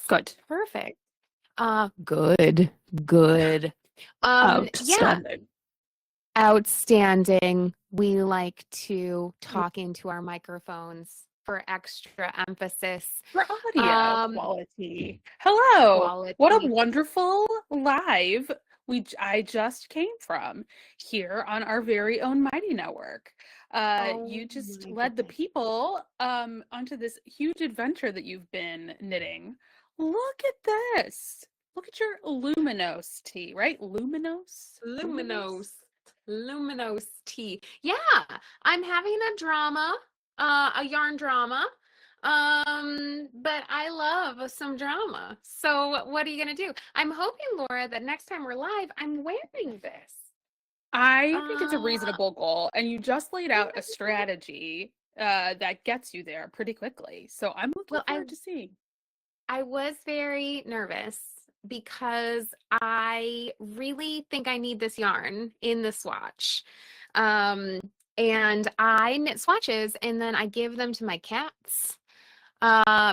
Good. Perfect. Good. Good. Yeah, Outstanding. outstanding. We like to talk into our microphones for extra emphasis. For audio Um, quality. Hello. What a quality. wonderful live I just came from here on our very own Mighty Network. Oh You just my led the goodness. people onto this huge adventure that you've been knitting. Look at this. Look at your Luminos tee, right? Luminos? Luminos? Luminos. Luminos Tee. Yeah, I'm having a drama, a yarn drama. But I love some drama. So what are you gonna do? I'm hoping, Laura, that next time we're live, I'm wearing this. I think it's a Uh, reasonable goal, and you just laid out a strategy that gets you there pretty quickly. So I'm looking well, forward to seeing. I was very nervous because I really think I need this yarn in the swatch. Um, and I knit swatches and then I give them to my cats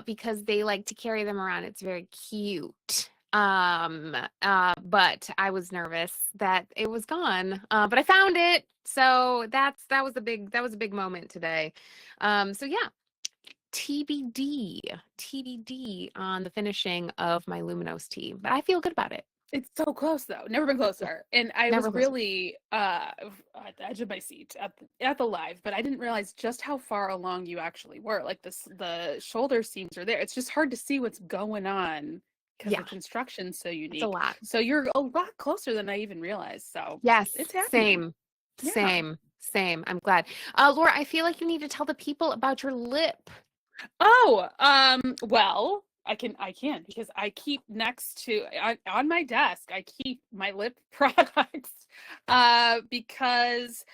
because they like to carry them around. It's very cute. But I was nervous that it was gone. But I found it. So that was a big moment today. So yeah, TBD on the finishing of my Luminos Tee, but I feel good about it. It's so close though. Never been Yeah, closer. And I never was closer. really at the edge of my seat at the live, but I didn't realize just how far along you actually were. Like the shoulder seams are there. It's just hard to see what's going on because the Yeah, construction's so it's a unique. lot. So you're a lot closer than I even realized. So Yes, it's happening. same, Yeah. same, same. I'm glad. Laura, I feel like you need to tell the people about your lip. Oh, well, I can because I keep next to on my desk, I keep my lip products because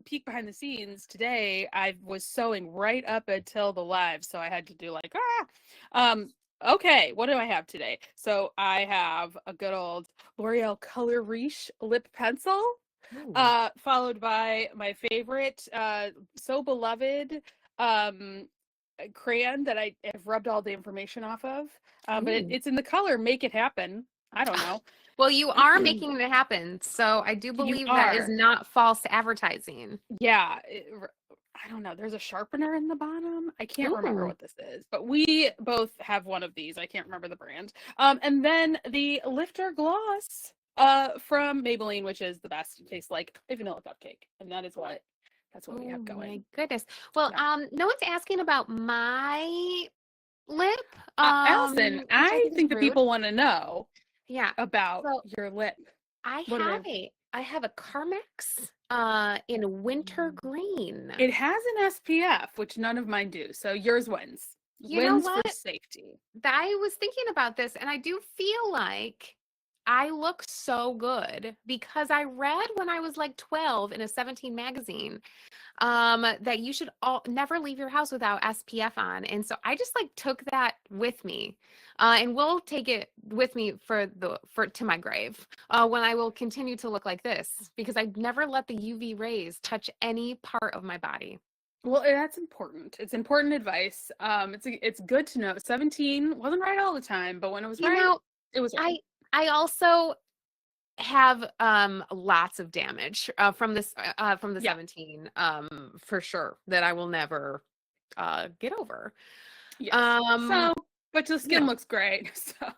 peek behind the scenes today, I was sewing right up until the live, so I had to do like okay, what do I have today? So I have a good old L'Oreal Color Riche lip pencil, Ooh. followed by my favorite, so beloved, crayon that I have rubbed all the information off of. But Ooh. it's in the color Make It Happen. I don't know. Well, you are making it happen, so I do You believe that is are. not false advertising. Yeah. I don't know. There's a sharpener in the bottom. I can't remember Ooh. what this is, but we both have one of these. I can't remember the brand. And then the Lifter Gloss from Maybelline, which is the best. It tastes like a vanilla cupcake. And that's what we Oh have my going. goodness. Well, Yeah. no one's asking about my lip, Allison, which I I think is think that rude. people want to know Yeah. about So your lip. I What do they? have a Carmex in winter green. It has an SPF, which none of mine do. So yours wins. You know Wins for what? safety. I was thinking about this, and I do feel like I look so good because I read when I was like 12 in a 17 magazine that you should never leave your house without SPF on. And so I just like took that with me. And will take it with me for to my grave when I will continue to look like this because I never let the UV rays touch any part of my body. Well, that's important. It's important advice. It's good to know. 17 wasn't right all the time, but when it was You right, know, it was right. I also have lots of damage from the Yeah. 17 for sure that I will never get over. Yes. Um, So, but the you skin know, looks great. So,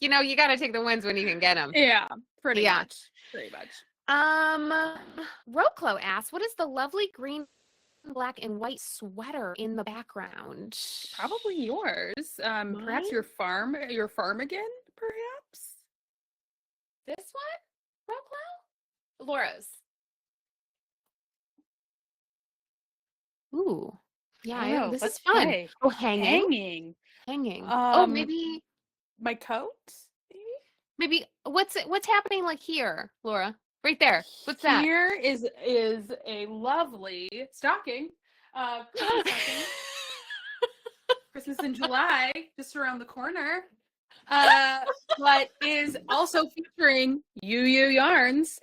you got to take the wins when you can get them. yeah, pretty Yeah. much. Pretty much. Um, Roclo asks, "What is the lovely green, black, and white sweater in the background?" Probably yours. Perhaps Mine? your farm again, perhaps? This one? Roclo? Laura's. Ooh. I don't Yeah, know. this is Let's fun. play. Oh, hanging? Hanging. Hanging. Oh, Um, maybe. my coat, Maybe what's happening like here, Laura? Right there. What's that? here is a lovely stocking. Christmas stocking. Christmas in July, just around the corner. uh, but is also featuring Yarns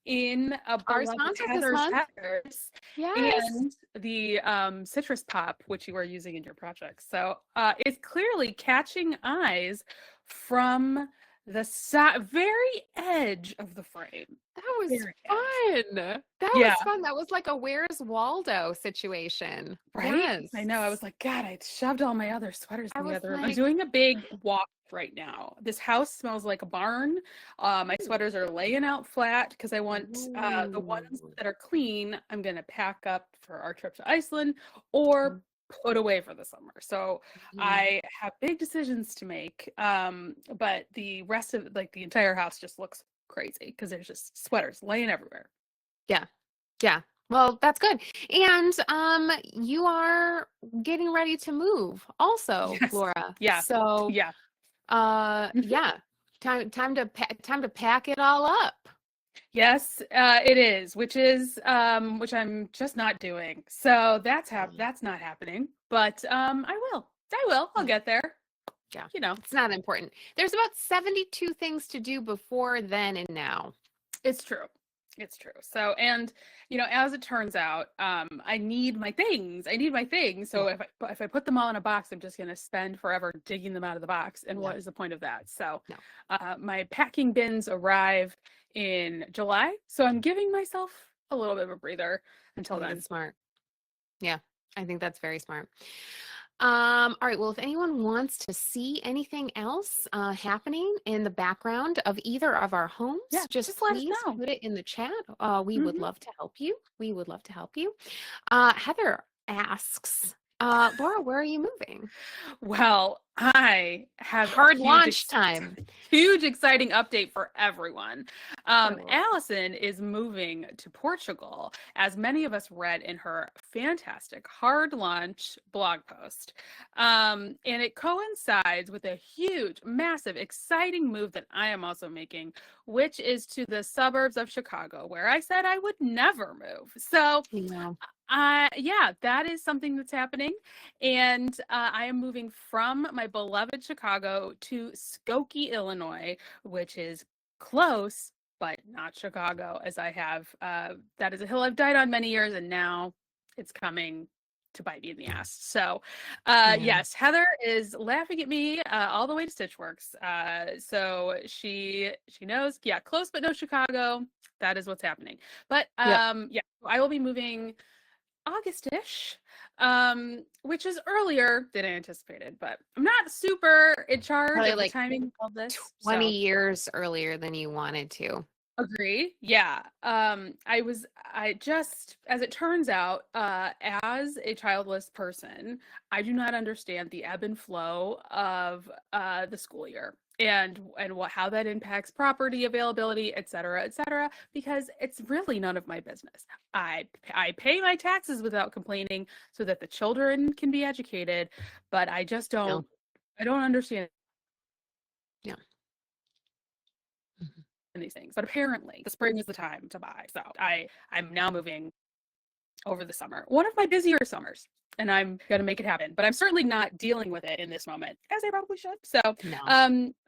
in a Our beloved sponsor this Heather's month. Heathers Yes. and the citrus pop, which you are using in your project. So it's clearly catching eyes from the very edge of the frame. That was Very edge. fun. That was Yeah. fun. That was like a Where's Waldo situation. Right? Yes. I know. I was like, God, I shoved all my other sweaters I in the was other room. I'm like, doing a big walk right now. This house smells like a barn. My sweaters are laying out flat because I want the ones ooh. that are clean, I'm going to pack up for our trip to Iceland or put away for the summer. So I have big decisions to make. But the rest of like the entire house just looks crazy because there's just sweaters laying everywhere. Yeah. Yeah. Well, that's good. And you are getting ready to move also, Yes. Laura. Yeah. So Yeah. yeah. Time to pack it all up. Yes, it is, which I'm just not doing. So that's not happening. But I will. I'll get there. Yeah. You know, It's not important. There's about 72 things to do before then and now. it's true. It's true. So, and as it turns out, I need my things. So if I put them all in a box, I'm just going to spend forever digging them out of the box. And what is the point of that? So, my packing bins arrive in July. So I'm giving myself a little bit of a breather until then. That's smart. Yeah, I think that's very smart. All right. Well, if anyone wants to see anything else happening in the background of either of our homes, just let us please know. put it in the chat. We would love to help you. Heather asks, Laura, where are you moving? Well, I have hard launch time. Huge, exciting update for everyone. Allyson is moving to Portugal, as many of us read in her fantastic hard launch blog post. And it coincides with a huge, massive, exciting move that I am also making, which is to the suburbs of Chicago, where I said I would never move. So that is something that's happening. And I am moving from my beloved Chicago to Skokie, Illinois, which is close, but not Chicago, as I have. That is a hill I've died on many years, and now it's coming to bite me in the ass. So, yes, Heather is laughing at me all the way to Stitchworks. So she knows, close but no Chicago. That is what's happening. But I will be moving August-ish, which is earlier than I anticipated, but I'm not super in charge Probably of like the timing of all this. 20 years earlier than you wanted to. Agree. Yeah. I just, as it turns out, as a childless person, I do not understand the ebb and flow of the school year and how that impacts property availability, et cetera, because it's really none of my business. I pay my taxes without complaining so that the children can be educated, but I just don't, I don't understand. Yeah. These things, but apparently the spring is the time to buy. So I'm now moving over the summer, one of my busier summers, and I'm gonna make it happen. But I'm certainly not dealing with it in this moment, as I probably should. So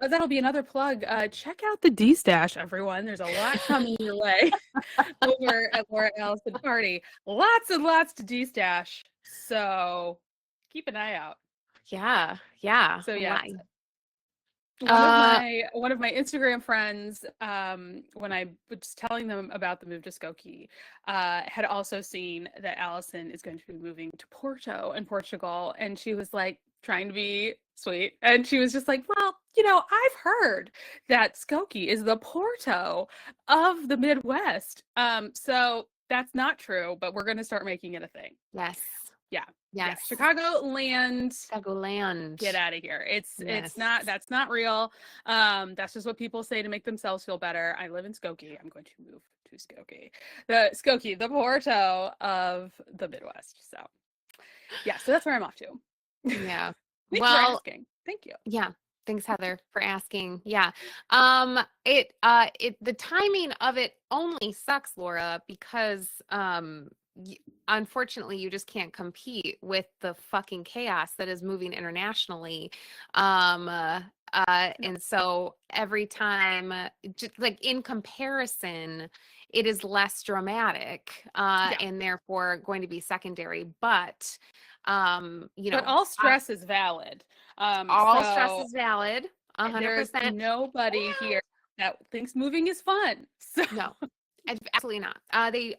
that'll be another plug. Check out the D Stash, everyone. There's a lot coming your way over at Laura Allyson Party. Lots and lots to D Stash. So keep an eye out. Yeah. So yeah. Wow. One of my Instagram friends, when I was telling them about the move to Skokie, had also seen that Allyson is going to be moving to Porto in Portugal, and she was like trying to be sweet, and she was just like, "Well, I've heard that Skokie is the Porto of the Midwest." So that's not true, but we're going to start making it a thing. Yes. Yeah. Yes. Chicagoland. Get out of here. It's not, that's not real. That's just what people say to make themselves feel better. I live in Skokie. I'm going to move to Skokie. The Porto of the Midwest. So so that's where I'm off to. Yeah. Thanks for asking. Thank you. Yeah. Thanks, Heather, for asking. Yeah. The timing of it only sucks, Laura, because unfortunately, you just can't compete with the fucking chaos that is moving internationally. Um, and so every time, just like in comparison, it is less dramatic, Yeah. and therefore going to be secondary. But, But all stress is valid. all stress So is valid, there's 100%. nobody here that thinks moving is fun. So No, absolutely not. They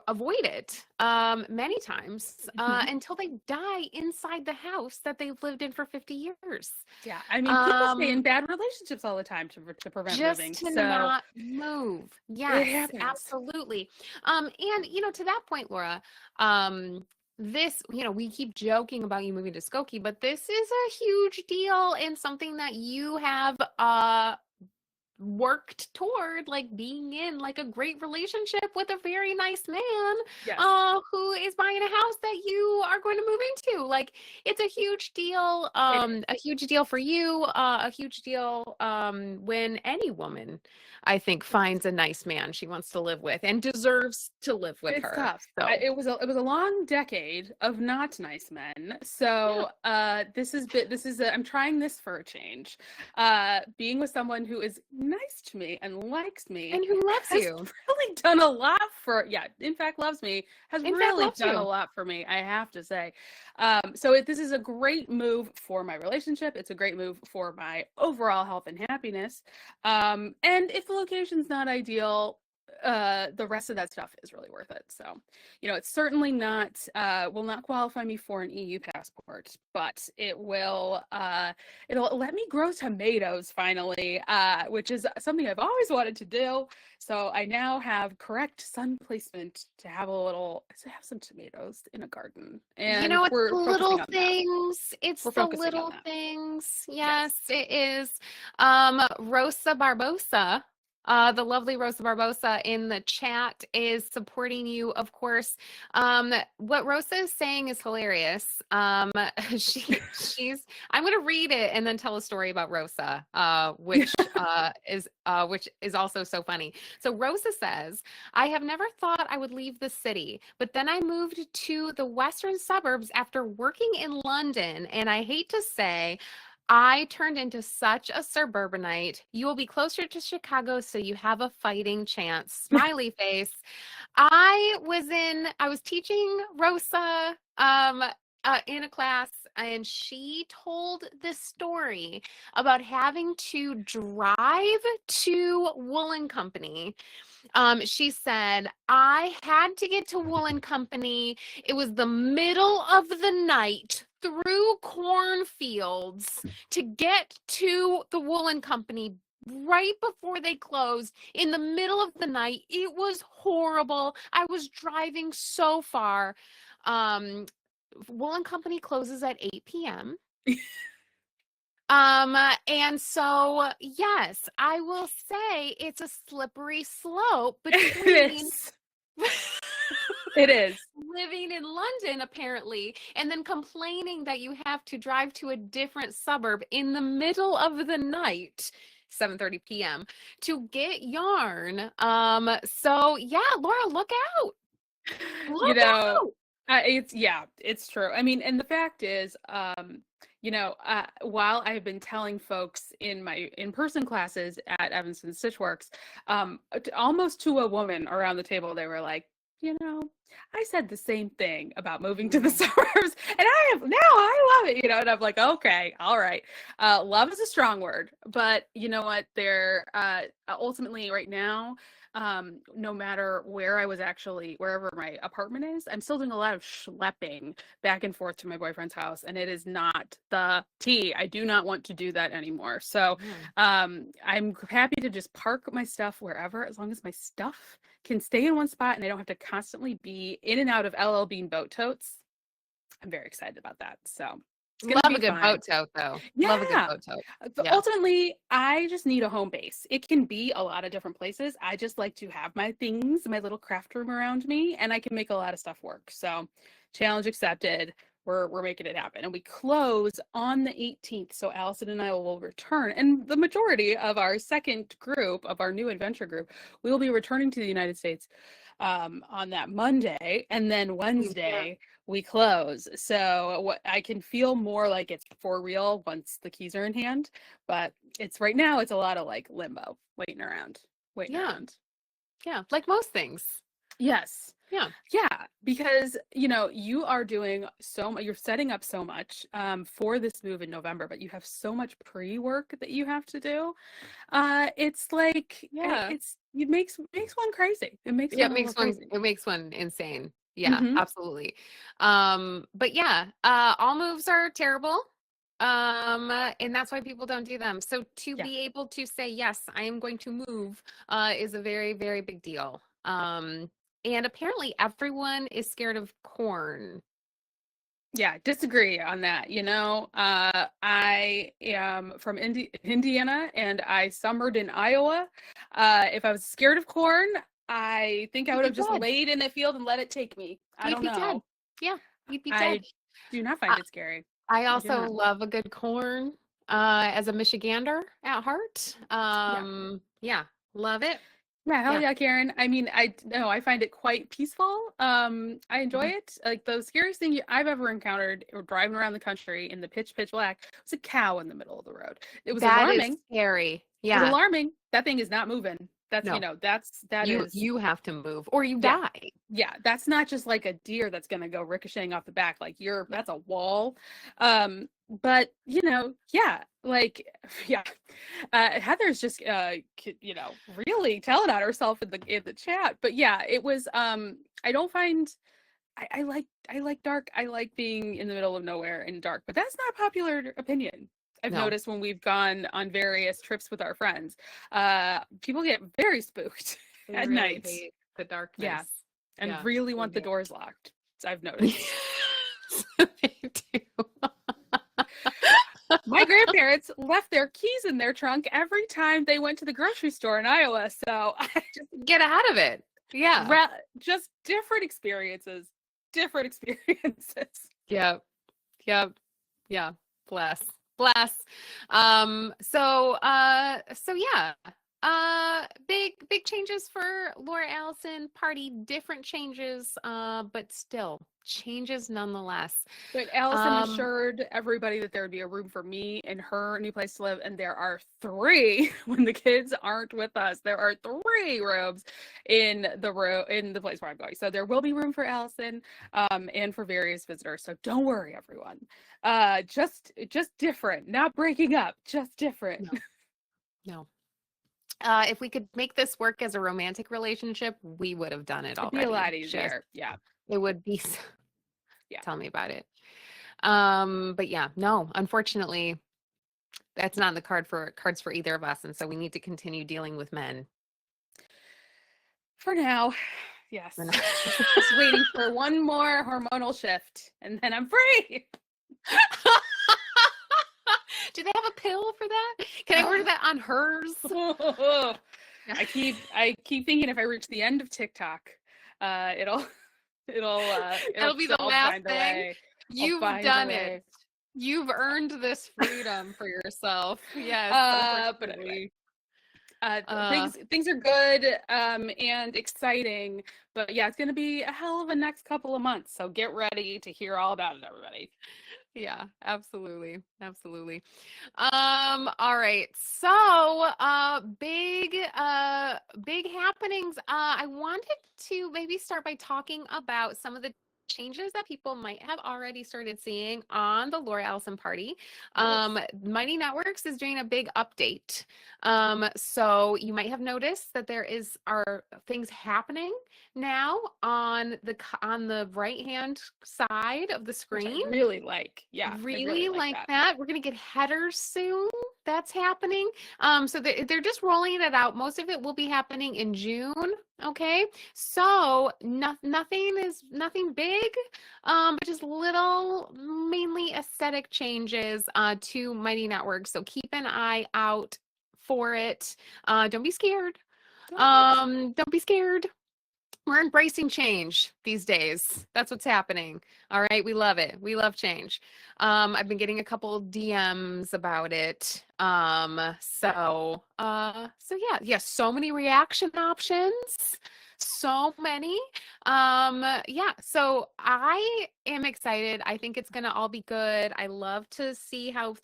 avoid it many times until they die inside the house that they've lived in for 50 years. yeah, I mean, people stay in Um, bad relationships all the time to prevent moving. just to So not move. it Yes, happens. absolutely. And to that point, Laura, this, we keep joking about you moving to Skokie, but this is a huge deal and something that you have worked toward, like being in like a great relationship with a very nice man Yes. who is buying a house that you are going to move into. Like, it's a huge deal, a huge deal for you, a huge deal when any woman, I think, finds a nice man she wants to live with and deserves to live with It's her. tough. So It was a long decade of not nice men. So I'm trying this for a change. Being with someone who is nice to me and likes me and who loves has you, really done a lot for, yeah, in fact loves me, has in fact really loves done a you. lot for me, I have to say. This is a great move for my relationship. It's a great move for my overall health and happiness. And if the location's not ideal, the rest of that stuff is really worth it. So, it's certainly not will not qualify me for an EU passport, but it'll let me grow tomatoes finally, which is something I've always wanted to do. So I now have correct sun placement to have some tomatoes in a garden, and It's the we're focusing little on that. things. It's We're the focusing on little that. things. Yes. Yes, it is. Rosa Barbosa, the lovely Rosa Barbosa in the chat is supporting you, of course. What Rosa is saying is hilarious. She's I'm gonna read it and then tell a story about Rosa, which is also so funny. So Rosa says, I have never thought I would leave the city, but then I moved to the western suburbs after working in London, and I hate to say, I turned into such a suburbanite. You will be closer to Chicago, so you have a fighting chance. Smiley face. I was teaching Rosa in a class, and she told this story about having to drive to Woolen Company. She said, I had to get to Woolen Company. It was the middle of the night through cornfields to get to the Woolen Company right before they closed in the middle of the night. It was horrible. I was driving so far. Woolen Company closes at 8 p.m. And so, yes, I will say it's a slippery slope between It is. living in London, apparently, and then complaining that you have to drive to a different suburb in the middle of the night, 7:30 p.m., to get yarn. So yeah, Laura, look out. Look out. It's true. I mean, and the fact is, while I've been telling folks in my in-person classes at Evanston Stitchworks, almost to a woman around the table, they were like, I said the same thing about moving to the suburbs, and I love it, and I'm like, okay, all right. Love is a strong word, but you know what? They're ultimately right now, no matter wherever my apartment is, I'm still doing a lot of schlepping back and forth to my boyfriend's house, and it is not the tea. I do not want to do that anymore. So I'm happy to just park my stuff wherever, as long as my stuff can stay in one spot and I don't have to constantly be in and out of LL Bean boat totes. I'm very excited about that. So love a good boat tote, though. Yeah. Love a good boat tote. But ultimately, I just need a home base. It can be a lot of different places. I just like to have my things, my little craft room around me, and I can make a lot of stuff work. So challenge accepted. We're making it happen. And we close on the 18th. So Allyson and I will return. And the majority of our second group, of our new adventure group, we will be returning to the United States on that Monday, and then Wednesday we close. So what I can feel more like it's for real once the keys are in hand, but it's right now it's a lot of like limbo, waiting around. Yeah, like most things. Yes. Yeah. Yeah, because you are doing so much, you're setting up so much for this move in November, but you have so much pre-work that you have to do. It's like it makes one crazy. It makes one a little crazy. It makes one insane. Yeah, Mm-hmm. absolutely. But yeah, all moves are terrible. And that's why people don't do them. So to be able to say, yes, I am going to move, is a very, very big deal. And apparently everyone is scared of corn. Yeah, disagree on that. I am from Indiana, and I summered in Iowa. If I was scared of corn, I think I would have just laid in a field and let it take me. I don't know. Dead. Yeah, you'd be dead. I do not find it scary. I also love a good corn as a Michigander at heart. Yeah, love it. Yeah, hell yeah, Karen. I mean, I find it quite peaceful. I enjoy it. Like the scariest thing I've ever encountered or driving around the country in the pitch black was a cow in the middle of the road. It was alarming. That is scary. Yeah. It was alarming. That thing is not moving. That's you have to move or you die. Yeah, that's not just like a deer that's gonna go ricocheting off the back. Like that's a wall. But Heather's just really telling on herself in the chat. But yeah, it was I don't find I like dark. I like being in the middle of nowhere in dark, but that's not a popular opinion. I've noticed when we've gone on various trips with our friends, people get very spooked at night. Hate the darkness. Yeah. And really want the doors locked. So I've noticed. They do. My grandparents left their keys in their trunk every time they went to the grocery store in Iowa. So I just get out of it. Yeah. Just different experiences. Yep. Yeah. Bless. So yeah. Big changes for Laura Allyson party, different changes, but still changes nonetheless. But Allyson assured everybody that there would be a room for me and her new place to live, and there are 3 when the kids aren't with us. There are 3 rooms in the place where I'm going. So there will be room for Allyson and for various visitors. So don't worry, everyone. Just different, not breaking up, just different. No. If we could make this work as a romantic relationship, we would have done it already. It'd be a lot easier. It would be. Tell me about it. But yeah, no, unfortunately, that's not in the cards for either of us. And so we need to continue dealing with men. For now. Yes. Just waiting for one more hormonal shift and then I'm free. Do they have a pill for that? Can I order that on hers? I keep thinking if I reach the end of TikTok, it'll be the last thing. You've done it. You've earned this freedom for yourself. Yes. But anyway, things are good and exciting. But yeah, it's going to be a hell of a next couple of months. So get ready to hear all about it, everybody. Yeah, absolutely. All right. So, big happenings. I wanted to maybe start by talking about some of the changes that people might have already started seeing on the Laura Allyson party. Mighty Networks is doing a big update. So you might have noticed that are things happening now on the right hand side of the screen. Which I really like. Yeah. Really like that. We're going to get headers soon. That's happening. So they're just rolling it out. Most of it will be happening in June. Okay. So nothing big, but just little, mainly aesthetic changes to Mighty Networks. So keep an eye out for it. Don't be scared. Don't be scared. We're embracing change these days. That's what's happening. All right. We love it. We love change. I've been getting a couple DMs about it. So yeah, so many reaction options. So many. Yeah, so I am excited. I think it's gonna all be good. I love to see how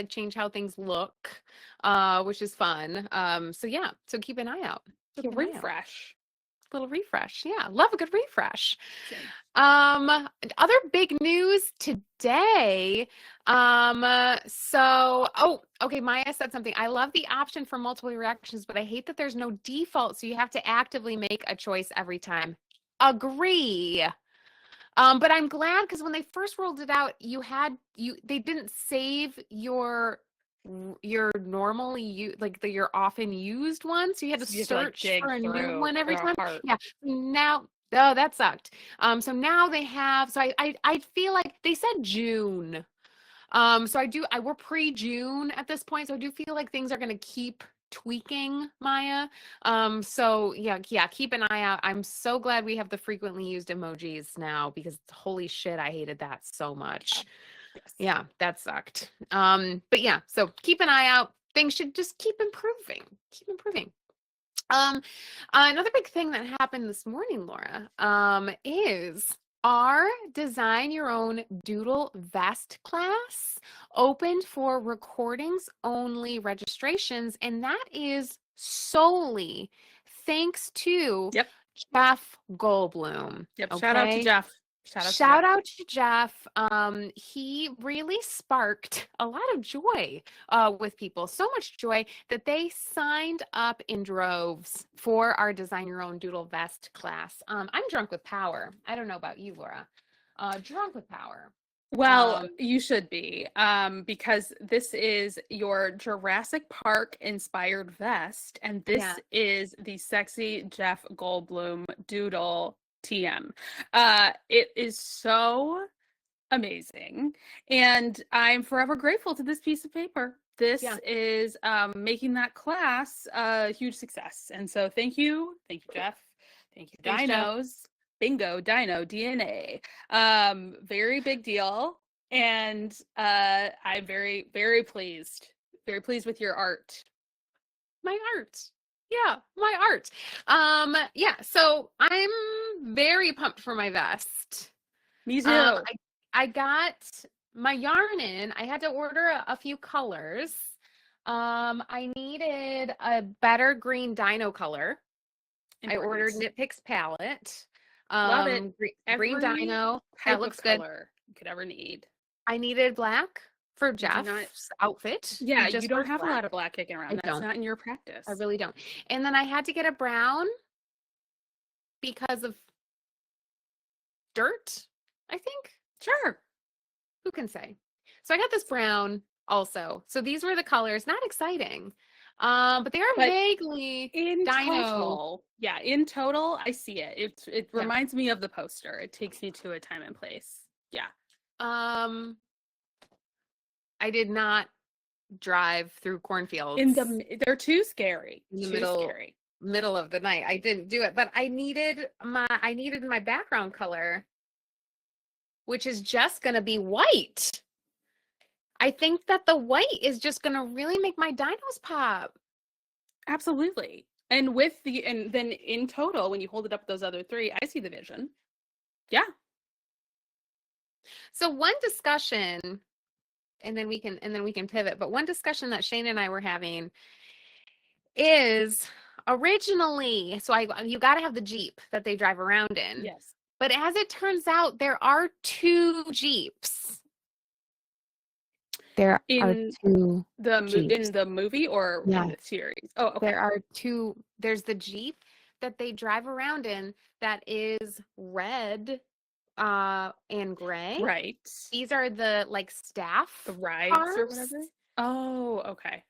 change how things look, which is fun. So yeah, so keep an eye out. Keep an eye out. Refresh. Little refresh. Yeah, love a good refresh. Same. Other big news today. Okay, Maya said something. I love the option for multiple reactions, but I hate that there's no default, so you have to actively make a choice every time. Agree. But I'm glad because when they first rolled it out, they didn't save your your often used one, so you had to search for a new one every time. Yeah. Now, oh, that sucked. So now they have. So I feel like they said June. We're pre-June at this point, so I do feel like things are going to keep tweaking, Maya. So yeah, keep an eye out. I'm so glad we have the frequently used emojis now because holy shit, I hated that so much. Yes. Yeah, that sucked. But yeah, so keep an eye out. Things should just keep improving. Keep improving. Another big thing that happened this morning, Laura, is our Design Your Own Doodle Vest class opened for recordings only registrations, and that is solely thanks to Jeff Goldblum. Yep. Okay? Shout out to Jeff. Shout out to Jeff. He really sparked a lot of joy with people. So much joy that they signed up in droves for our Design Your Own Doodle Vest class. I'm drunk with power. I don't know about you, Laura. Drunk with power. Well, you should be, because this is your Jurassic Park inspired vest, and this is the sexy Jeff Goldblum Doodle TM. It is so amazing, and I'm forever grateful to this piece of paper. This is making that class a huge success, and so thank you, Jeff. Thank you, Dinos. Jeff. Bingo, Dino, DNA. Very big deal, and I'm very, very pleased with your art. My art. Yeah, my art. Yeah, so I'm very pumped for my vest. Me too. I got my yarn in. I had to order a few colors. I needed a better green dino color. I ordered Knit Picks palette. Love it. Green dino. That looks good. Color you could ever need. I needed black for Jeff's outfit. Yeah, you don't have a lot of black kicking around. That's not in your practice. I really don't. And then I had to get a brown because of dirt, I think. Sure. Who can say? So I got this brown also. So these were the colors. Not exciting. But they are vaguely in dino. Total, yeah, in total, I see it. It reminds me of the poster. It takes me to a time and place. Yeah. I did not drive through cornfields. They're too scary. In the middle of the night. I didn't do it, but I needed my background color, which is just gonna be white. I think that the white is just gonna really make my dinos pop. Absolutely. And then in total, when you hold it up those other three, I see the vision. Yeah. So one discussion, and then we can pivot, but one discussion that Shane and I were having is originally, so you got to have the Jeep that they drive around in. Yes. But as it turns out, there are two Jeeps. There are two in the movie or in the series? Oh, okay. There are two. There's the Jeep that they drive around in that is red and gray. Right. These are the staff. The rides cars. Or whatever. Oh, okay.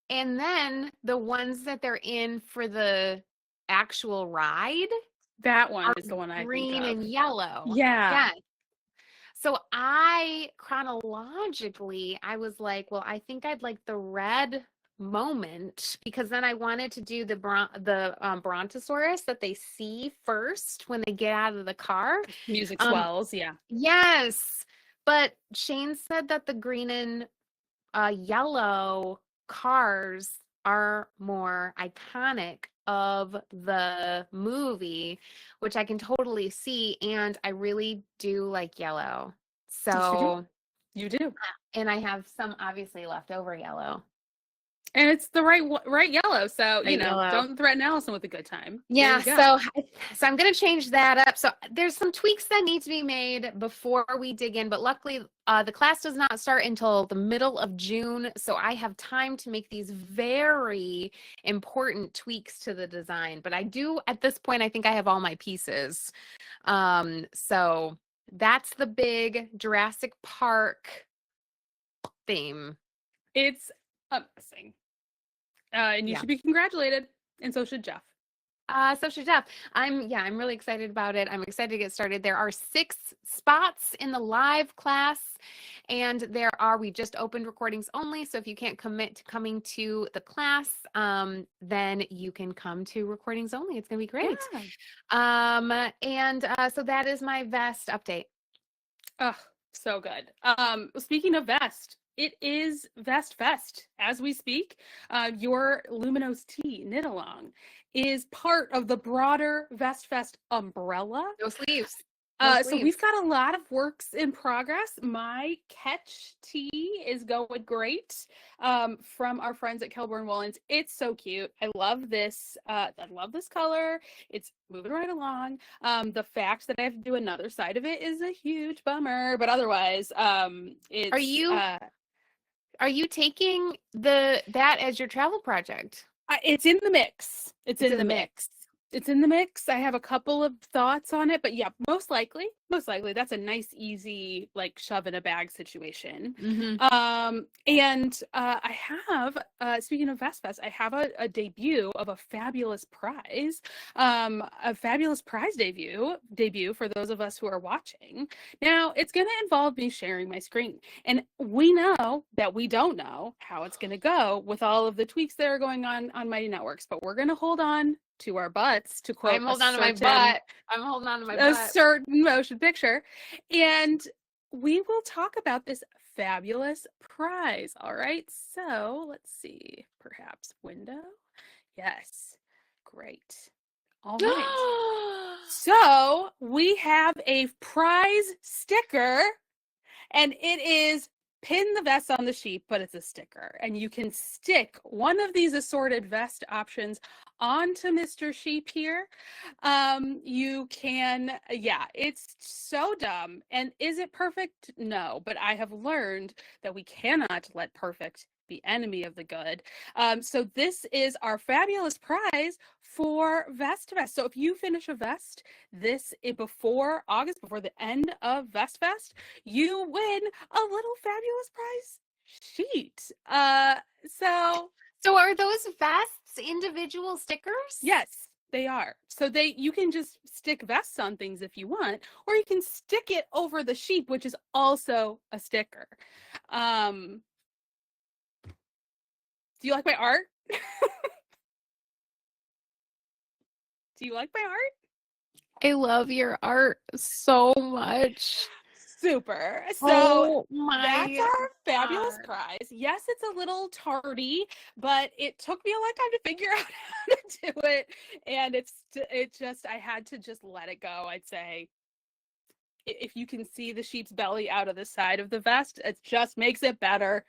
And then the ones that they're in for the actual ride. That one is the one I think of. Green and yellow. Yeah. Yes. So chronologically, I was like, well, I think I'd like the red moment because then I wanted to do the brontosaurus that they see first when they get out of the car. Music swells, yeah. Yes, but Shane said that the green and yellow cars are more iconic of the movie, which I can totally see, and I really do like yellow. Yes, you do. So, You do. and I have some obviously leftover yellow. And it's the right yellow, so Right yellow. don't threaten Allyson with a good time. Yeah, so I'm gonna change that up. So there's some tweaks that need to be made before we dig in, but luckily the class does not start until the middle of June, so I have time to make these very important tweaks to the design. But I do, at this point, I think I have all my pieces. So that's the big Jurassic Park theme. It's amazing. And you should be congratulated, and so should Jeff. So should Jeff. I'm really excited about it. I'm excited to get started. There are 6 spots in the live class, and we just opened recordings only. So if you can't commit to coming to the class, then you can come to recordings only. It's gonna be great. Yeah. So that is my vest update. Oh, so good. Speaking of vest, it is Vest Fest as we speak. Your Luminos Tee knit along is part of the broader Vest Fest umbrella. No sleeves. So we've got a lot of works in progress. My catch tee is going great from our friends at Kilburn Woolens. It's so cute. I love this. I love this color. It's moving right along. The fact that I have to do another side of it is a huge bummer, but otherwise, it's. Are you taking that as your travel project? It's in the mix. It's in the mix. It's in the mix. I have a couple of thoughts on it, but yeah, most likely that's a nice, easy, like shove in a bag situation. Mm-hmm. And I have, speaking of Vest Fest, I have a debut of a fabulous prize debut for those of us who are watching. Now, it's going to involve me sharing my screen, and we know that we don't know how it's going to go with all of the tweaks that are going on Mighty Networks, but we're going to hold on to our butts, to quote I'm holding on to my butt. I'm holding on to my butt. A certain motion picture. And we will talk about this fabulous prize. All right. So let's see. Perhaps window. Yes. Great. All right. So we have a prize sticker, and it is pin the vest on the sheep, but it's a sticker, and you can stick one of these assorted vest options onto Mr. Sheep here. You can, it's so dumb. And is it perfect? No, but I have learned that we cannot let perfect be enemy of the good. So this is our fabulous prize for Vest Fest. So if you finish a vest before August, before the end of Vest Fest, you win a little fabulous prize sheet. So are those vests individual stickers? Yes, they are. So you can just stick vests on things if you want, or you can stick it over the sheep, which is also a sticker. Do you like my art? Do you like my art? I love your art so much. Super. So that's our fabulous prize. Yes, it's a little tardy, but it took me a long time to figure out how to do it. And I had to just let it go. I'd say if you can see the sheep's belly out of the side of the vest, it just makes it better.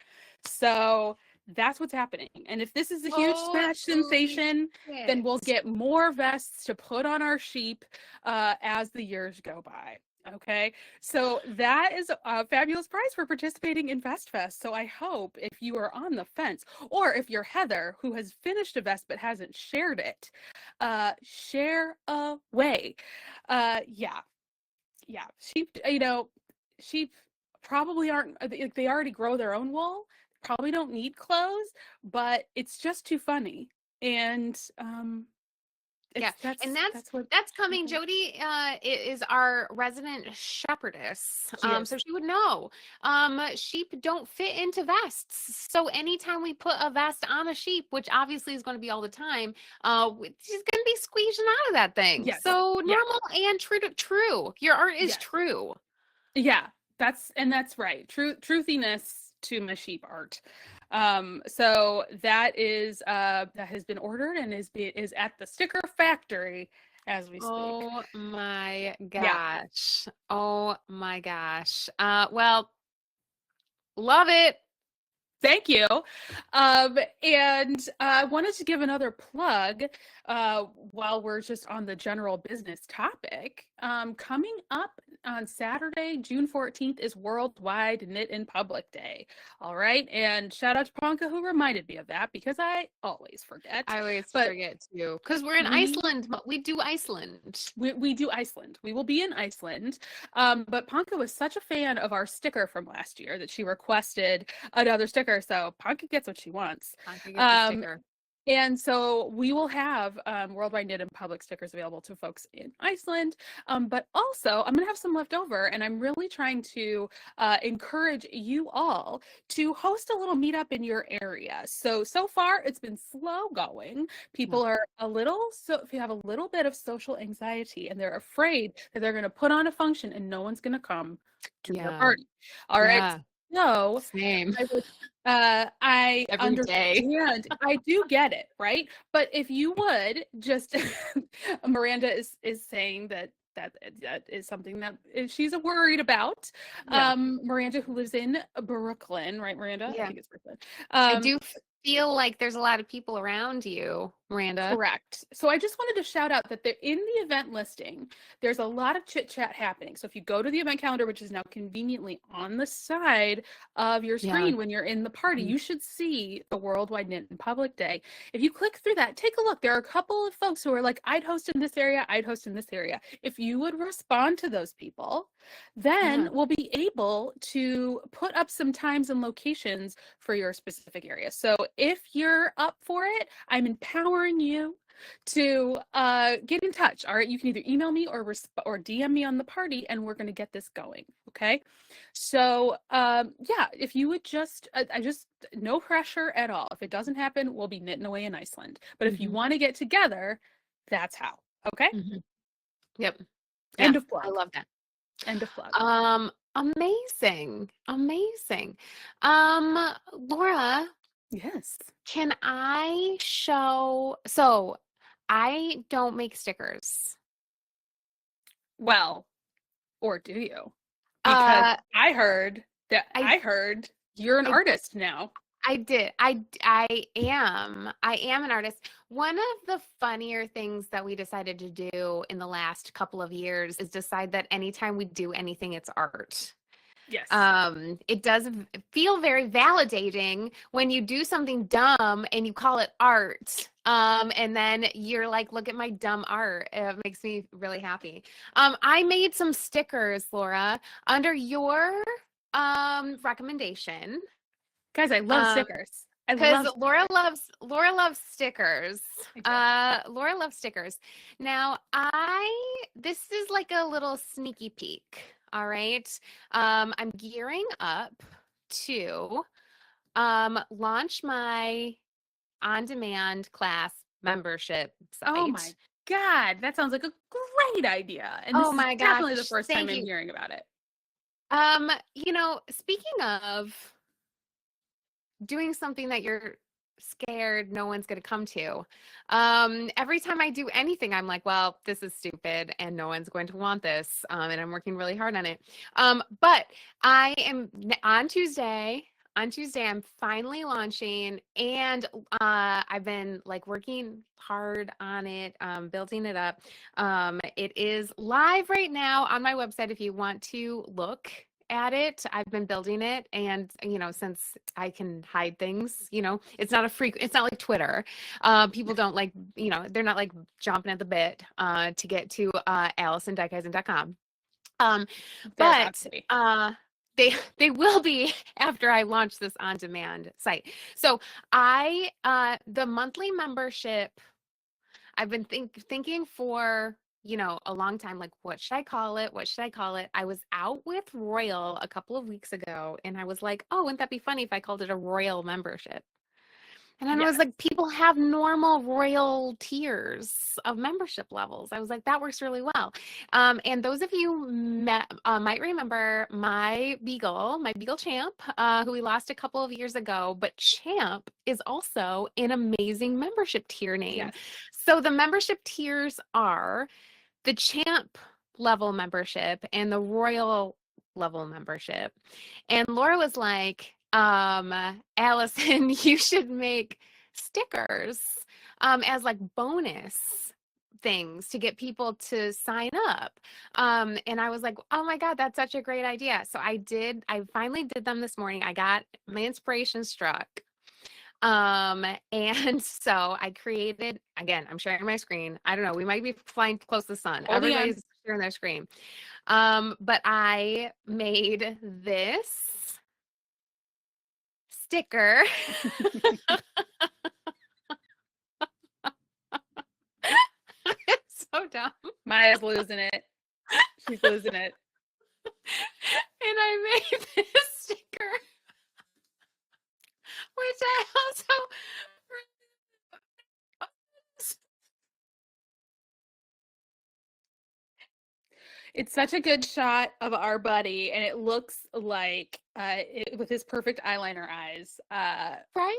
So that's what's happening. And if this is a huge smash sensation, then we'll get more vests to put on our sheep as the years go by. Okay, so that is a fabulous prize for participating in Vest Fest. So I hope if you are on the fence, or if you're Heather who has finished a vest but hasn't shared it, share away. Sheep probably aren't, they already grow their own wool, probably don't need clothes, but it's just too funny. And Yeah, and that's what. that's coming. Jody is our resident shepherdess, She is. so she would know. Sheep don't fit into vests, so anytime we put a vest on a sheep, which obviously is going to be all the time, she's going to be squeezing out of that thing. Yes. So Yeah. normal and true. Your art is Yes. true. Yeah, that's right. Truthiness to my sheep art. So that has been ordered and is at the sticker factory as we speak. Oh my Yeah. gosh. Oh my gosh. Well, love it. Thank you. And I wanted to give another plug while we're just on the general business topic. Coming up on Saturday, June 14th, is Worldwide Knit in Public Day. All right. And shout out to Ponka who reminded me of that because I always forget. I always forget too. Because we're in Iceland. We do Iceland. We do Iceland. We will be in Iceland. But Ponka was such a fan of our sticker from last year that she requested another sticker. So Ponka gets what she wants. Ponka gets a sticker. And so we will have Worldwide Knit in Public stickers available to folks in Iceland. But also, I'm going to have some left over, and I'm really trying to encourage you all to host a little meetup in your area. So far, it's been slow going. People are if you have a little bit of social anxiety, and they're afraid that they're going to put on a function and no one's going to come to their party. All right. So same. I Every understand. day. I do get it, right? But if you would just, Miranda is saying that is something that she's worried about. Yeah. Miranda, who lives in Brooklyn, right, Miranda? Yeah. I think it's Brooklyn. I do feel like there's a lot of people around you, Miranda. Correct. So I just wanted to shout out that in the event listing, there's a lot of chit chat happening. So if you go to the event calendar, which is now conveniently on the side of your screen when you're in the party, you should see the Worldwide Knit in Public Day. If you click through that, take a look. There are a couple of folks who are like, I'd host in this area, I'd host in this area. If you would respond to those people, then we'll be able to put up some times and locations for your specific area. So if you're up for it, I'm empowering you to get in touch. All right, you can either email me or DM me on the party, and we're going to get this going. Okay, so if you would just no pressure at all. If it doesn't happen, we'll be knitting away in Iceland. But if you want to get together, that's how. Okay. Yep. End of plug. I love that. End of plug. Amazing. Laura. Yes. Can I show? So I don't make stickers. Well, or do you? Because I heard you're an artist now. I did. I am an artist. One of the funnier things that we decided to do in the last couple of years is decide that anytime we do anything, it's art. Yes. It does feel very validating when you do something dumb and you call it art. And then you're like, look at my dumb art. It makes me really happy. I made some stickers, Laura, under your recommendation. Guys, I love stickers. Because Laura loves stickers. Laura loves stickers. Now this is like a little sneaky peek. All right. I'm gearing up to launch my on-demand class membership site. Oh my God, that sounds like a great idea. And this is definitely the first time I'm hearing about it. Speaking of doing something that you're scared no one's going to come to. Every time I do anything, I'm like, well, this is stupid and no one's going to want this. And I'm working really hard on it. But I am on Tuesday, I'm finally launching, and I've been like working hard on it, building it up. It is live right now on my website if you want to look at it. I've been building it, and since I can hide things, it's not like Twitter. People don't like, they're not like jumping at the bit to get to AllysonDiekeisen.com. But they will be after I launch this on-demand site. So the monthly membership I've been thinking for, a long time, like, what should I call it? What should I call it? I was out with Royal a couple of weeks ago, and I was like, oh, wouldn't that be funny if I called it a Royal membership? And then I was Yes. like, people have normal Royal tiers of membership levels. I was like, that works really well. And those of you might remember my Beagle Champ, who we lost a couple of years ago. But Champ is also an amazing membership tier name. Yes. So the membership tiers are the Champ level membership and the Royal level membership. And Laura was like, Allyson, you should make stickers as like bonus things to get people to sign up. And I was like, oh my God, that's such a great idea. So I finally did them this morning. I got my inspiration struck. And so I created, again, I'm sharing my screen. I don't know, we might be flying close to the sun. Everybody's sharing their screen. But I made this sticker. It's so dumb. Maya's losing it. She's losing it. And I made this sticker, which I also It's such a good shot of our buddy, and it looks like with his perfect eyeliner eyes. right?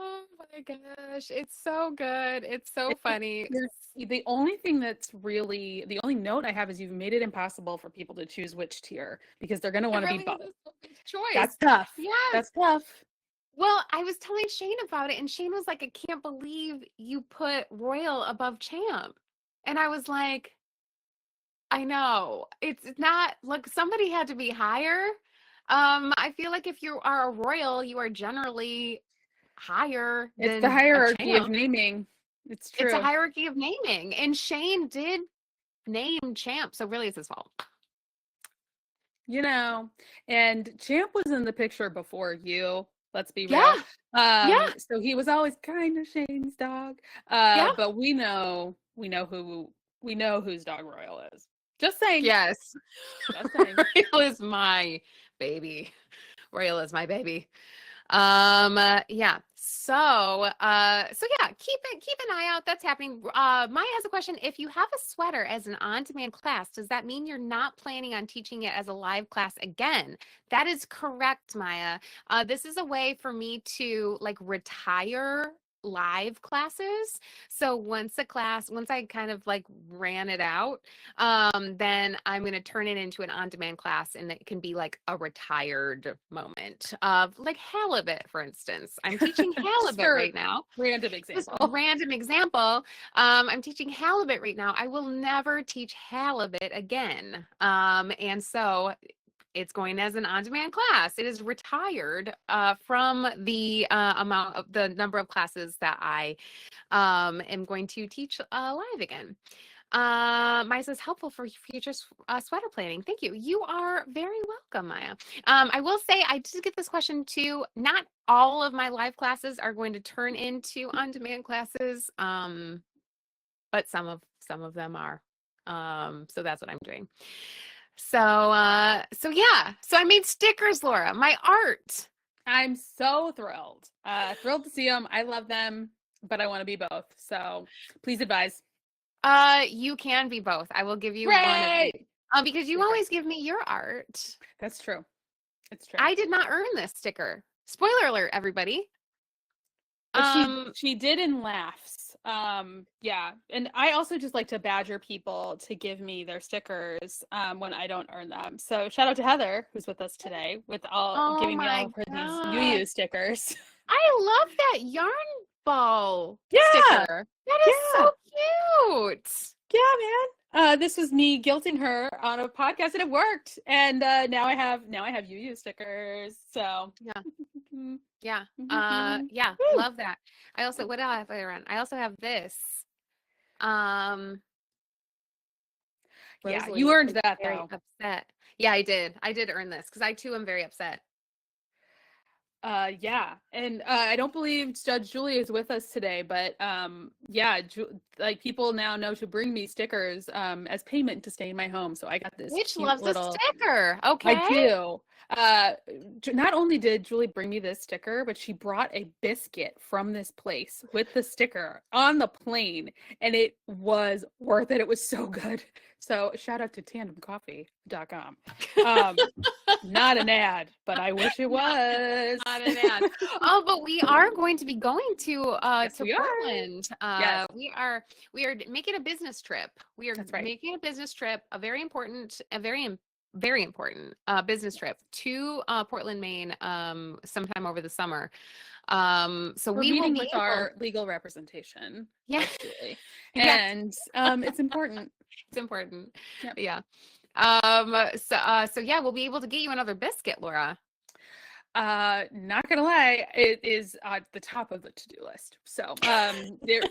Oh my gosh, it's so good. It's so funny. The only thing the only note I have is you've made it impossible for people to choose which tier because they're going to want to be both. Choice. That's tough. Yeah, that's tough. Well, I was telling Shane about it, and Shane was like, I can't believe you put Royal above Champ. And I was like, I know. It's not, look, somebody had to be higher. I feel like if you are a Royal, you are generally higher than it's the hierarchy of naming. It's true. It's a hierarchy of naming. And Shane did name Champ, so really it's his fault. And Champ was in the picture before you. Let's be real. Yeah. So he was always kind of Shane's dog. But we know whose dog Royal is. Just saying. Yes. Just saying. Royal is my baby. Royal is my baby. Yeah. So yeah, keep an eye out. That's happening. Maya has a question. If you have a sweater as an on-demand class, does that mean you're not planning on teaching it as a live class again? That is correct, Maya. This is a way for me to like retire live classes. So once I kind of like ran it out, then I'm going to turn it into an on-demand class, and it can be like a retired moment of like halibut, for instance. I'm teaching halibut right now. Random example. I'm teaching halibut right now. I will never teach halibut again. And so it's going as an on-demand class. It is retired from the number of classes that I am going to teach live again. Maya says, helpful for future sweater planning. Thank you. You are very welcome, Maya. I will say I did get this question too. Not all of my live classes are going to turn into on-demand classes, but some of them are. So that's what I'm doing. So yeah. So I made stickers, Laura. My art. I'm so thrilled. Thrilled to see them. I love them, but I want to be both. So please advise. You can be both. I will give you one of these. Because you always give me your art. That's true. It's true. I did not earn this sticker. Spoiler alert, everybody. But she did in laughs. Yeah. And I also just like to badger people to give me their stickers when I don't earn them. So shout out to Heather, who's with us today, with giving me all of her these You stickers. I love that yarn ball sticker. That is so cute. Yeah, man. This was me guilting her on a podcast, and it worked. And now I have You stickers. So yeah. Love that. I also, what else have I run? I also have this. Yeah, you earned that though. Upset. Yeah, I did. I did earn this because I too am very upset. Yeah, and I don't believe Judge Julie is with us today, but yeah, like people now know to bring me stickers as payment to stay in my home. So I got this Which cute loves a little. sticker. I Okay. do. Uh, Not only did Julie bring me this sticker, but she brought a biscuit from this place with the sticker on the plane, and it was worth it. It was so good. So shout out to tandemcoffee.com. Not an ad, but I wish it was. Not an ad. Oh, but we are going to be going Yes, to we are. Portland. Yes, We are making a business trip. We are that's right. making a business trip, very important business trip to Portland, Maine, sometime over the summer. So We're we will meeting be with able, our legal representation, yeah, Julie, yes, and it's important. it's important. Yep. Yeah. So yeah, we'll be able to get you another biscuit, Laura. Not gonna lie, it is at the top of the to-do list. So, there,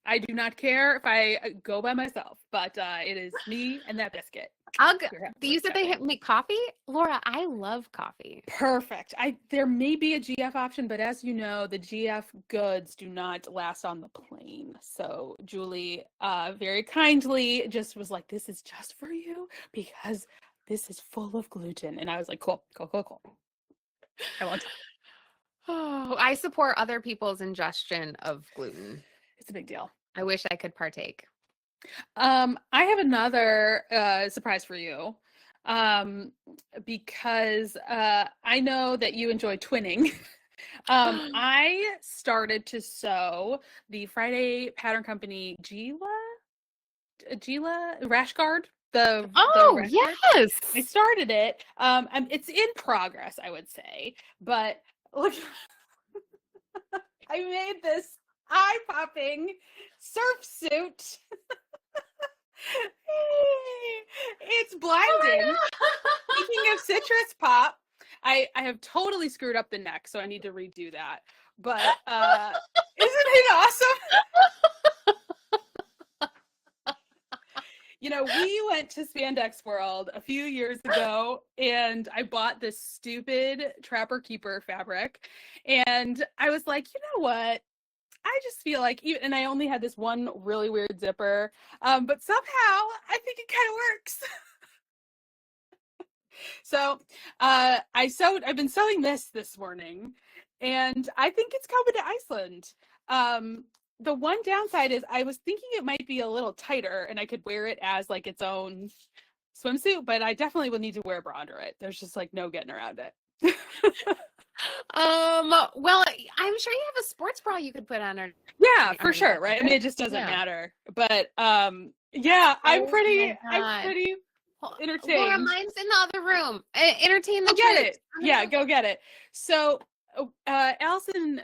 I do not care if I go by myself, but it is me and that biscuit. You said they make coffee? Laura, I love coffee. Perfect. There may be a GF option, but as you know, the GF goods do not last on the plane. So Julie, very kindly just was like, "This is just for you because this is full of gluten," and I was like, "Cool, cool, cool, cool." I won't. Oh, I support other people's ingestion of gluten. It's a big deal. I wish I could partake. I have another surprise for you. Because I know that you enjoy twinning. I started to sew the Friday Pattern Company Gila rash guard. The rash guard. Yes. I started it. It's in progress, I would say, but look, I made this eye-popping surf suit. It's blinding. Speaking of citrus pop, I have totally screwed up the neck, so I need to redo that. But isn't it awesome? We went to Spandex World a few years ago, and I bought this stupid Trapper Keeper fabric, and I was like, you know what? I just feel like, and I only had this one really weird zipper, but somehow I think it kind of works. So I've been sewing this morning, and I think it's coming to Iceland. The one downside is I was thinking it might be a little tighter and I could wear it as like its own swimsuit, but I definitely will need to wear a bra under it. There's just like no getting around it. Well, I'm sure you have a sports bra you could put on her. Yeah, for sure, right? I mean, it just doesn't matter. But yeah, I'm pretty entertained. Laura, mine's in the other room. Entertain the Get it. Yeah, go get it. So Allyson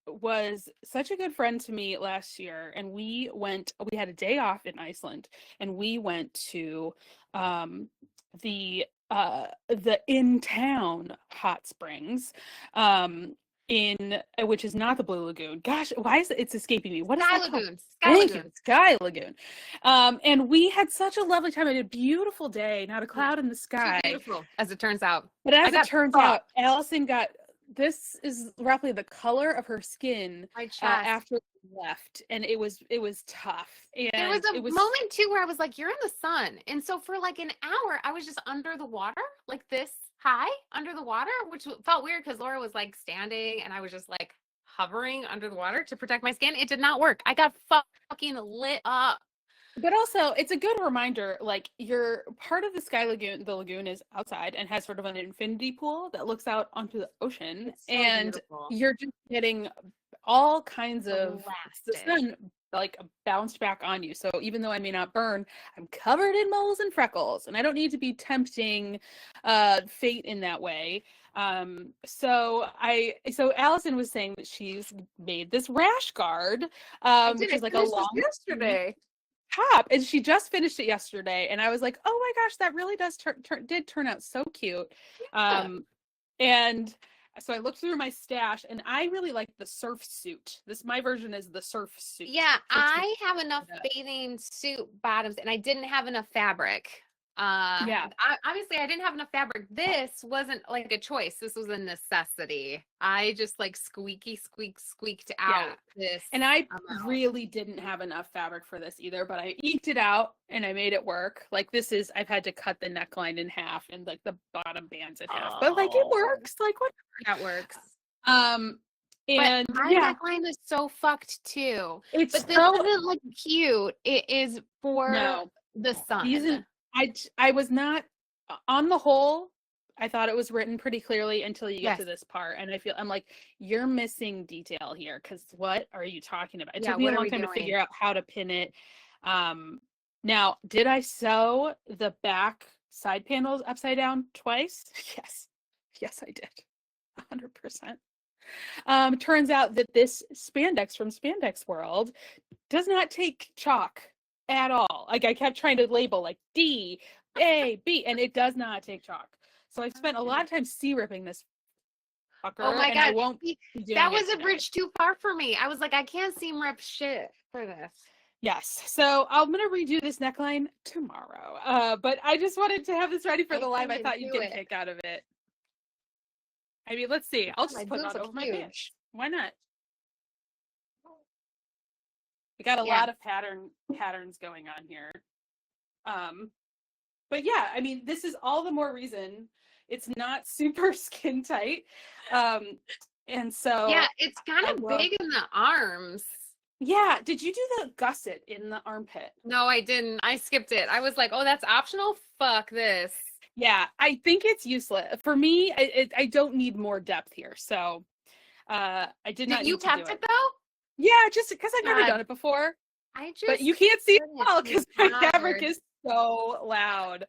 was such a good friend to me last year, and we had a day off in Iceland, and we went to the in-town hot springs, which is not the Blue Lagoon. Gosh, why is it's escaping me? What is Sky that Lagoon. called? Sky Lagoon. And we had such a lovely time. It had a beautiful day, not a cloud in the sky. Too beautiful, as it turns out. But as it turns out, Allyson got, this is roughly the color of her skin after we left, and it was tough. And there was a moment too where I was like, "You're in the sun," and so for like an hour, I was just under the water, like this high under the water, which felt weird because Laura was like standing, and I was just like hovering under the water to protect my skin. It did not work. I got fucking lit up. But also, it's a good reminder, like, you're part of the Sky Lagoon. The lagoon is outside and has sort of an infinity pool that looks out onto the ocean. So and beautiful. You're just getting all kinds of the sun, like, bounced back on you. So even though I may not burn, I'm covered in moles and freckles, and I don't need to be tempting fate in that way. So Allyson was saying that she's made this rash guard, which is like a long yesterday. top, and she just finished it yesterday, and I was like, oh my gosh, that really does did turn out so cute. And so I looked through my stash, and I really like the surf suit. My version is the surf suit. Yeah, I have enough bathing suit bottoms, and I didn't have enough fabric. Yeah. Obviously I didn't have enough fabric. This wasn't like a choice. This was a necessity. I just like squeaked Yeah. out this And I amount. really didn't have enough fabric for this either, but I eked it out and I made it work. Like I've had to cut the neckline in half and like the bottom bands in half, but like it works. Like what? That works. And but my yeah, neckline is so fucked too. it's But this so isn't like cute. It is for no. the These sun. I was not on the whole. I thought it was written pretty clearly until you get Yes. to this part, and I'm like, you're missing detail here because what are you talking about? It Yeah, took me a what are long we time to doing? figure out how to pin it. Now, did I sew the back side panels upside down twice? Yes, I did, 100%. Turns out that this spandex from Spandex World does not take chalk at all. Like I kept trying to label like D, A, B, and it does not take chalk. So I've spent a lot of time ripping this fucker, Oh my and God. I won't be doing That it was a today. bridge too far for me. I was like, I can't seam rip shit for this. Yes, so I'm gonna redo this neckline tomorrow. But I just wanted to have this ready for the live. I thought you'd get a kick out of it. I mean, let's see. I'll just put it on over my pants. Why not? We got a lot of patterns going on here. But yeah, I mean, this is all the more reason it's not super skin tight. And so yeah, it's kind of big in the arms. Yeah, did you do the gusset in the armpit? No, I didn't. I skipped it. I was like, oh, that's optional. Fuck this. Yeah, I think it's useless for me. I don't need more depth here, so I did not. You kept it though? Yeah, just because I've never done it before. But you can't see it all because my fabric is so loud.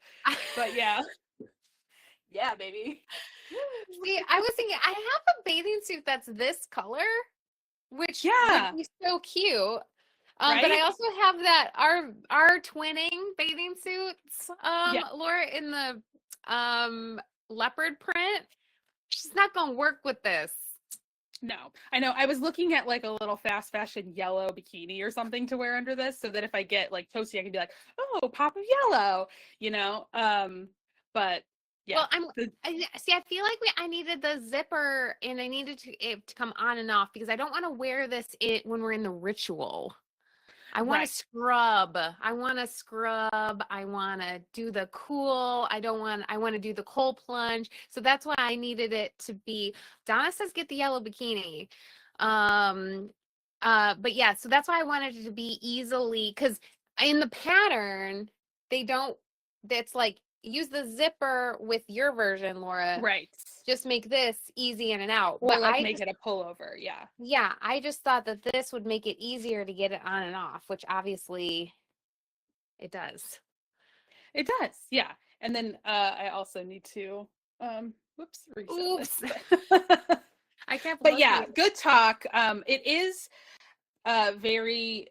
But yeah. Yeah, baby. See, I was thinking I have a bathing suit that's this color, which would be so cute. Right? But I also have that our twinning bathing suits, Laura, in the leopard print. She's not gonna work with this. No, I know. I was looking at like a little fast fashion yellow bikini or something to wear under this, so that if I get like toasty, I can be like, oh, pop of yellow, you know. But yeah. Well, I feel like I needed the zipper, and I needed it to come on and off because I don't want to wear this when we're in the ritual. I want to scrub. I want to do the cool. I want to do the cold plunge. So that's why I needed it to be. Donna says get the yellow bikini. But yeah, so that's why I wanted it to be easily, because in the pattern, that's like, use the zipper with your version, Laura. Right. Just make this easy in and out. Or like make it a pullover, yeah. Yeah, I just thought that this would make it easier to get it on and off, which obviously it does. It does, yeah. And then I also need to reset this. I can't. But yeah, good talk. It is very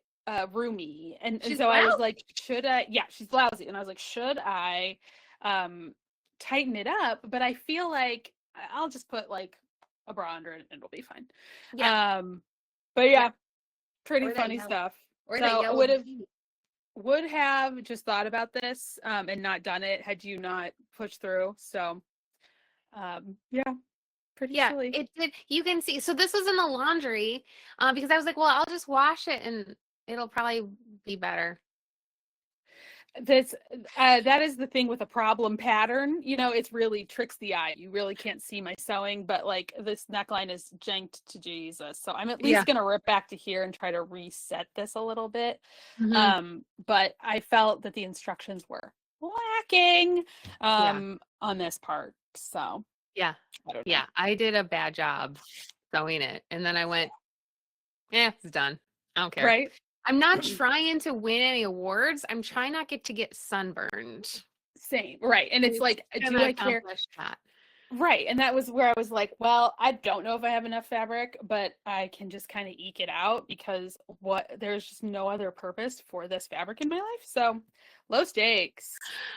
roomy, and so I was like, should I? Yeah, she's blousy, and I was like, should I tighten it up? But I feel like I'll just put like a bra under it and it'll be fine. Yeah. But yeah, pretty funny stuff. Or so I would have just thought about this and not done it had you not pushed through. So yeah, pretty silly. It did. You can see. So this was in the laundry because I was like, well, I'll just wash it and it'll probably be better. That is the thing with a problem pattern, you know, it really tricks the eye. You really can't see my sewing, but like this neckline is janked to Jesus, so I'm at least gonna rip back to here and try to reset this a little bit. But I felt that the instructions were lacking on this part, so I did a bad job sewing it, and then I went, it's done, I don't care. Right. I'm not trying to win any awards. I'm trying not to get sunburned. Same. Right. And it's like, do I care? That. Right. And that was where I was like, well, I don't know if I have enough fabric, but I can just kind of eke it out because there's just no other purpose for this fabric in my life. So Low stakes,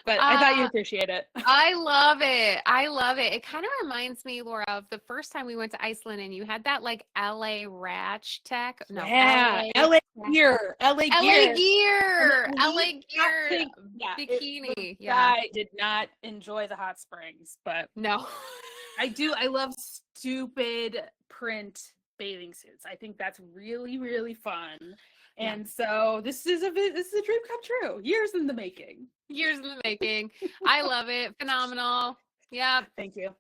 but I thought you'd appreciate it. I love it. I love it. It kind of reminds me, Laura, of the first time we went to Iceland and you had that like LA rash tech. No, Yeah, LA gear, LA LA gear. gear, And LA hot gear pink. Yeah, bikini. Yeah. I did not enjoy the hot springs, but No. I love stupid print bathing suits. I think that's really, really fun. Yeah. And so this is a dream come true. Years in the making. Years in the making. I love it. Phenomenal. Yeah. Thank you.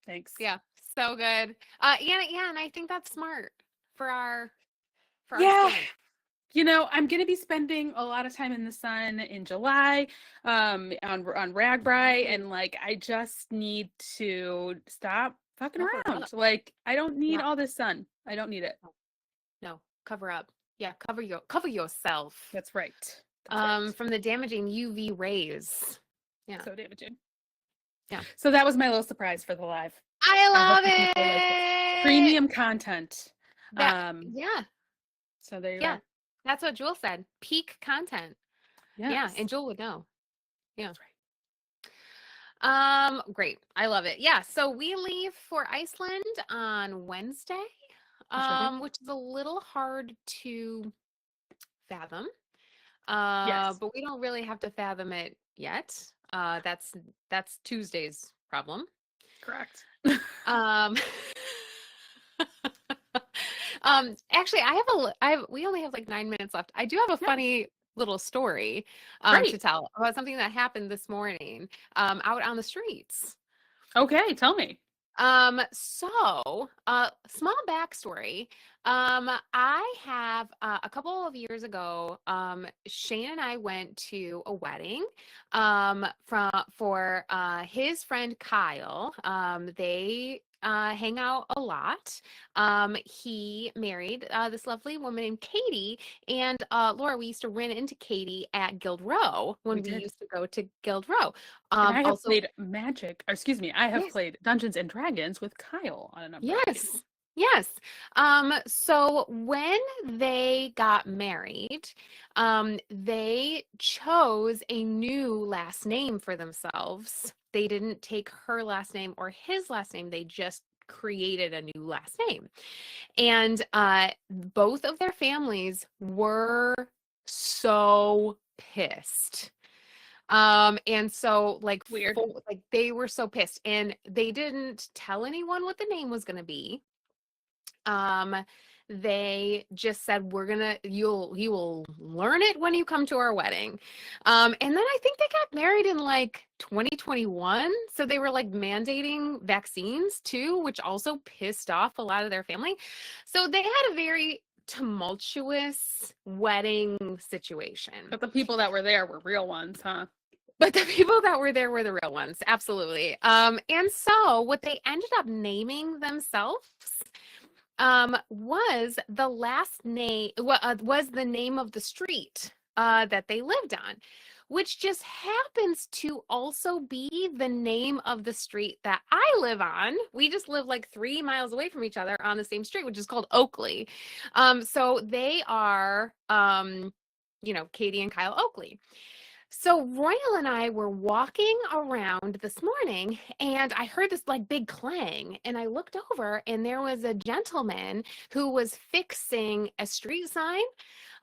Thanks. Yeah. So good. Yeah, and I think that's smart for our Yeah. skin. You know, I'm going to be spending a lot of time in the sun in July on Ragbri, and like I just need to stop fucking around. Like I don't need all this sun. I don't need it. No, cover up. Yeah, cover yourself. That's right. From the damaging UV rays. Yeah. So damaging. Yeah. So that was my little surprise for the live. I love it. Premium content. Yeah. So there you go. are. That's what Jewel said. Peak content. Yes. Yeah, and Jewel would know. Yeah. That's right. Great. I love it. Yeah. So we leave for Iceland on Wednesday. Which is a little hard to fathom. Yes. But we don't really have to fathom it yet. That's Tuesday's problem. Correct. Actually, we only have like 9 minutes left. I do have a funny little story to tell about something that happened this morning out on the streets. Okay, tell me. Small backstory. I have a couple of years ago, Shane and I went to a wedding for his friend Kyle. They hang out a lot. He married this lovely woman named Katie, and Laura, we used to run into Katie at Guild Row when we used to go to Guild Row. I have played I have played Dungeons and Dragons with Kyle on a number of occasions. Yes. So when they got married, they chose a new last name for themselves. They didn't take her last name or his last name. They just created a new last name. And both of their families were so pissed. And so like weird, like they were so pissed, and they didn't tell anyone what the name was going to be. They just said, you will learn it when you come to our wedding. And then I think they got married in like 2021. So they were like mandating vaccines too, which also pissed off a lot of their family. So they had a very tumultuous wedding situation. But the people that were there were real ones, huh? But the people that were there were the real ones. Absolutely. And so what they ended up naming themselves was the last name, was the name of the street that they lived on, which just happens to also be the name of the street that I live on. We just live like 3 miles away from each other on the same street, which is called Oakley. So they are, Katie and Kyle Oakley. So Royal and I were walking around this morning, and I heard this like big clang, and I looked over, and there was a gentleman who was fixing a street sign,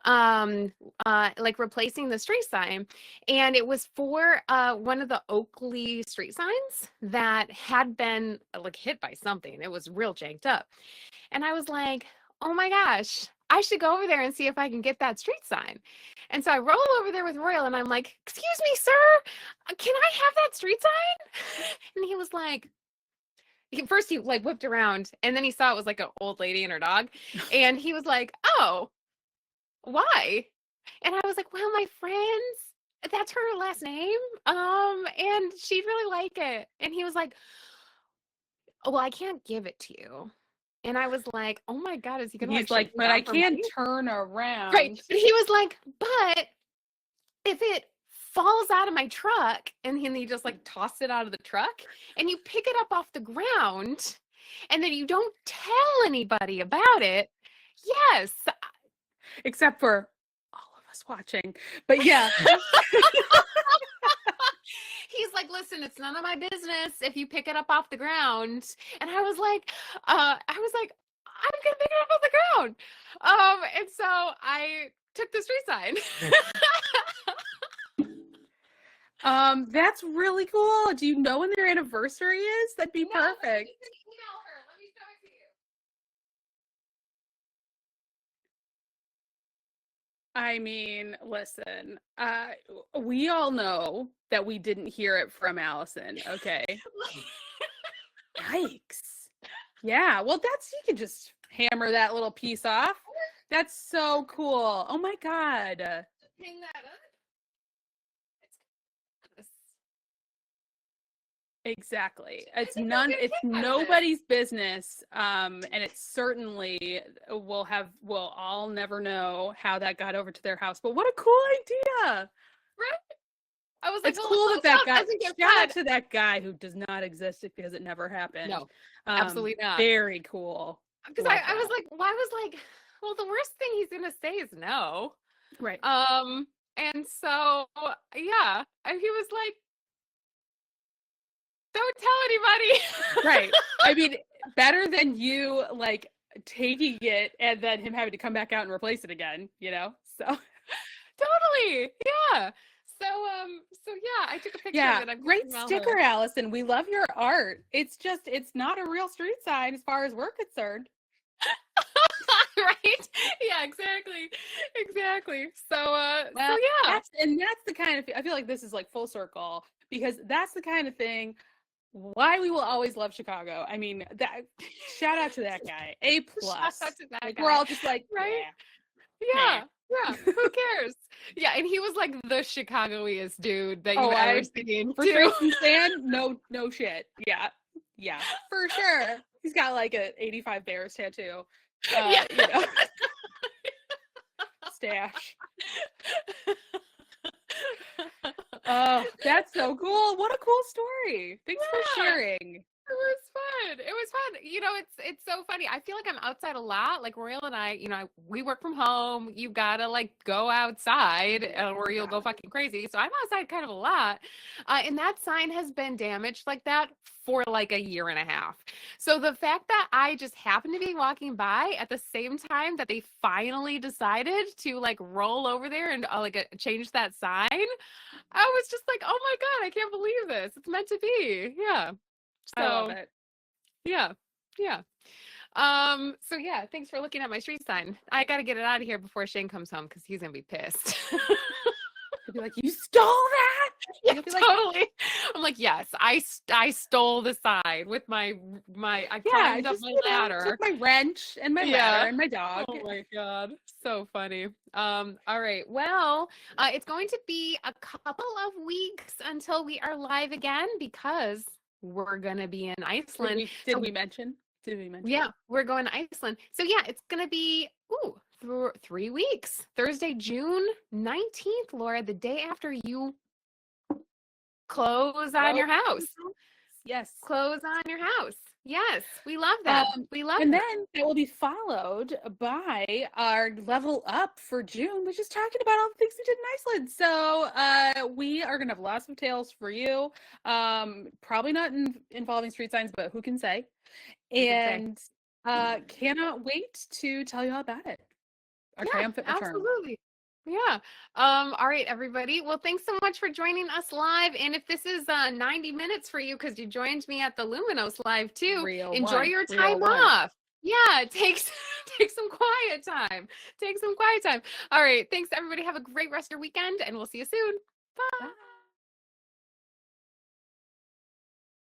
like replacing the street sign, and it was for one of the Oakley street signs that had been like hit by something. It was real janked up, and I was like, oh my gosh, I should go over there and see if I can get that street sign. And so I roll over there with Royal, and I'm like, excuse me, sir, can I have that street sign? And he was like, first he like whipped around, and then he saw it was like an old lady and her dog. And he was like, oh, why? And I was like, well, my friends, that's her last name. And she'd really like it. And he was like, oh, well, I can't give it to you. And I was like, oh my God, is he going to like, but I can't turn around. Right. But he was like, but if it falls out of my truck, and he just like tossed it out of the truck, and you pick it up off the ground, and then you don't tell anybody about it. Yes. Except for all of us just watching. But yeah. He's like, listen, it's none of my business if you pick it up off the ground. And I was like, I'm gonna pick it up off the ground. And so I took the street sign. That's really cool. Do you know when their anniversary is? That'd be perfect. Let me email her. Let me show it to you. I mean, listen, we all know that we didn't hear it from Allyson, okay? Yikes. Yeah, well, you can just hammer that little piece off. That's so cool. Oh my God. Hang that up. Exactly. It's nobody's business. And it certainly we'll all never know how that got over to their house. But what a cool idea. Right? I was like, it's cool that guy, shout out to that guy who does not exist because it never happened. No, absolutely not. Very cool. Because I was like, well, the worst thing he's going to say is no. Right. And so, yeah, and he was like, don't tell anybody. Right. I mean, better than you like taking it and then him having to come back out and replace it again, you know? So totally. Yeah. So yeah, I took a picture of it. Great sticker, Allyson. We love your art. It's not a real street sign as far as we're concerned. Right? Yeah, exactly. So yeah. That's the kind of, I feel like this is like full circle because that's the kind of thing why we will always love Chicago. I mean, that shout out to that guy. A+. Shout out to that guy. We're all just like, right? Yeah. Who cares? Yeah, and he was like the Chicagoiest dude that you've ever seen. For Tracy Sand, no shit. Yeah, for sure. He's got like a 85 Bears tattoo. You know. Stash. Oh, that's so cool. What a cool story. Thanks for sharing. It was fun. You know, it's so funny. I feel like I'm outside a lot. Like Royal and I, you know, we work from home. You gotta like go outside or you'll go fucking crazy. So I'm outside kind of a lot. And that sign has been damaged like that for like a year and a half. So the fact that I just happened to be walking by at the same time that they finally decided to like roll over there and change that sign, I was just like, oh my God, I can't believe this. It's meant to be. Yeah. So, I love it. Yeah. So yeah, thanks for looking at my street sign. I got to get it out of here before Shane comes home because he's going to be pissed. He'll be like, you stole that? Yeah, totally. I'm like, yes, I stole the sign with my I climbed up my ladder. Took my wrench and my ladder and my dog. Oh my God. So funny. All right. Well, it's going to be a couple of weeks until we are live again because we're going to be in Iceland. Did we mention? Yeah, we're going to Iceland. So yeah, it's going to be, through 3 weeks. Thursday, June 19th, Laura, the day after you close on your house. Yes. Close on your house. Yes, we love that. And then that will be followed by our level up for June, which is talking about all the things we did in Iceland. So we are going to have lots of tales for you. Probably not involving street signs, but who can say? And cannot wait to tell you all about it. Our triumphant return. Absolutely. Yeah. All right, everybody. Well, thanks so much for joining us live. And if this is 90 minutes for you because you joined me at the Luminos live too, enjoy your time off. Yeah, take some quiet time. Take some quiet time. All right. Thanks, everybody. Have a great rest of your weekend, and we'll see you soon. Bye.